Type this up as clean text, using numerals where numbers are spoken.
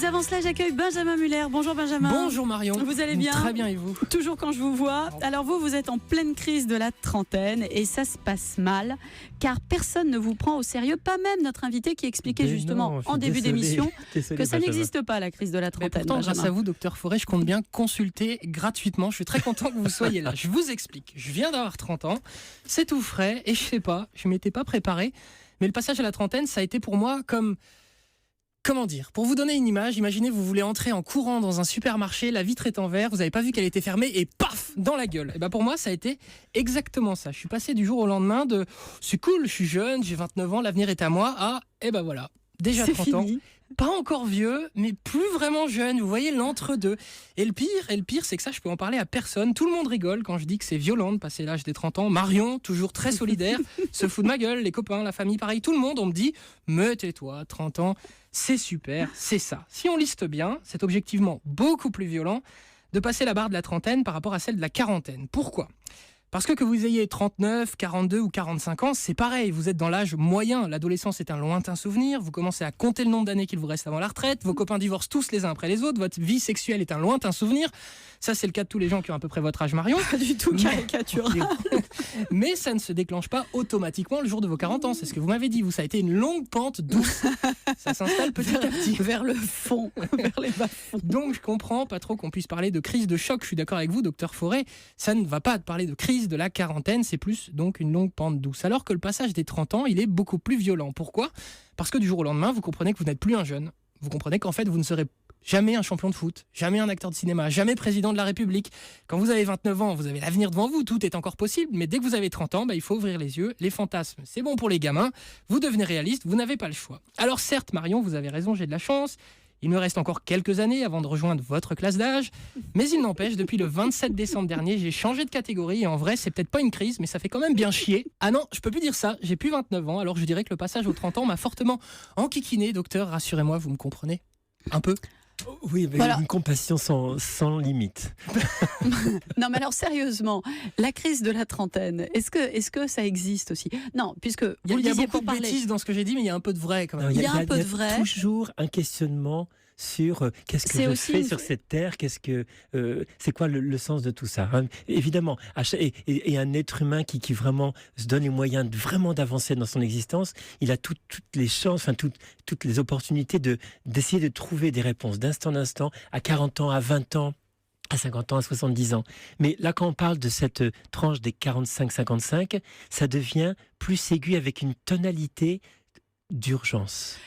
Mais avant cela, j'accueille Benjamin Muller. Bonjour Benjamin. Bonjour Marion. Vous allez bien? Très bien, et vous? Toujours quand je vous vois. Alors vous êtes en pleine crise de la trentaine et ça se passe mal car personne ne vous prend au sérieux, pas même notre invité qui expliquait justement en début d'émission que ça n'existe pas la crise de la trentaine. Mais pourtant, grâce à vous, docteur Forêt, je compte bien consulter gratuitement. Je suis très content que vous soyez là. Je vous explique. Je viens d'avoir 30 ans, c'est tout frais et je sais pas, je m'étais pas préparé. Mais le passage à la trentaine, ça a été pour moi comme... Comment dire? Pour vous donner une image, imaginez vous voulez entrer en courant dans un supermarché, la vitre est en verre, vous n'avez pas vu qu'elle était fermée et paf, dans la gueule. Et ben pour moi, ça a été exactement ça. Je suis passé du jour au lendemain de c'est cool, je suis jeune, j'ai 29 ans, l'avenir est à moi, à et ben voilà, déjà 30 ans. Pas encore vieux, mais plus vraiment jeune. Vous voyez l'entre-deux. Et le pire, c'est que ça, je peux en parler à personne. Tout le monde rigole quand je dis que c'est violent de passer l'âge des 30 ans. Marion, toujours très solidaire, se fout de ma gueule. Les copains, la famille, pareil. Tout le monde, on me dit, mais tais-toi, 30 ans, c'est super, c'est ça. Si on liste bien, c'est objectivement beaucoup plus violent de passer la barre de la trentaine par rapport à celle de la quarantaine. Pourquoi ? Parce que vous ayez 39, 42 ou 45 ans, c'est pareil, vous êtes dans l'âge moyen. L'adolescence est un lointain souvenir, vous commencez à compter le nombre d'années qu'il vous reste avant la retraite, vos copains divorcent tous les uns après les autres, votre vie sexuelle est un lointain souvenir. Ça, c'est le cas de tous les gens qui ont à peu près votre âge, Marion. Pas du tout caricature. Mais ça ne se déclenche pas automatiquement le jour de vos 40 ans. C'est ce que vous m'avez dit. Ça a été une longue pente douce. Ça s'installe petit à petit. Vers le fond, vers les bas-fonds. Donc, je comprends pas trop qu'on puisse parler de crise de choc. Je suis d'accord avec vous, docteur Forêt. Ça ne va pas parler de crise de la quarantaine. C'est plus donc une longue pente douce. Alors que le passage des 30 ans, il est beaucoup plus violent. Pourquoi ? Parce que du jour au lendemain, vous comprenez que vous n'êtes plus un jeune. Vous comprenez qu'en fait, vous ne serez jamais un champion de foot, jamais un acteur de cinéma, jamais président de la République. Quand vous avez 29 ans, vous avez l'avenir devant vous, tout est encore possible, mais dès que vous avez 30 ans, il faut ouvrir les yeux. Les fantasmes, c'est bon pour les gamins, vous devenez réaliste, vous n'avez pas le choix. Alors certes, Marion, vous avez raison, j'ai de la chance, il me reste encore quelques années avant de rejoindre votre classe d'âge, mais il n'empêche, depuis le 27 décembre dernier, j'ai changé de catégorie et en vrai, c'est peut-être pas une crise, mais ça fait quand même bien chier. Ah non, je peux plus dire ça, j'ai plus 29 ans, alors je dirais que le passage aux 30 ans m'a fortement enquiquiné. Docteur, rassurez-moi, vous me comprenez un peu ? Oui, mais voilà. Une compassion sans limite. Non, mais alors sérieusement, la crise de la trentaine, est-ce que ça existe aussi ? Non, puisque vous il y a beaucoup de bêtises dans ce que j'ai dit, mais il y a un peu de vrai quand même. Il y a un peu de vrai. Toujours un questionnement sur qu'est-ce que je fais sur cette terre, c'est quoi le sens de tout ça, hein. Évidemment, et un être humain qui vraiment se donne les moyens vraiment d'avancer dans son existence, il a toutes les chances, toutes les opportunités d'essayer de trouver des réponses d'instant en instant, à 40 ans, à 20 ans, à 50 ans, à 70 ans. Mais là, quand on parle de cette tranche des 45-55, ça devient plus aigu avec une tonalité d'urgence.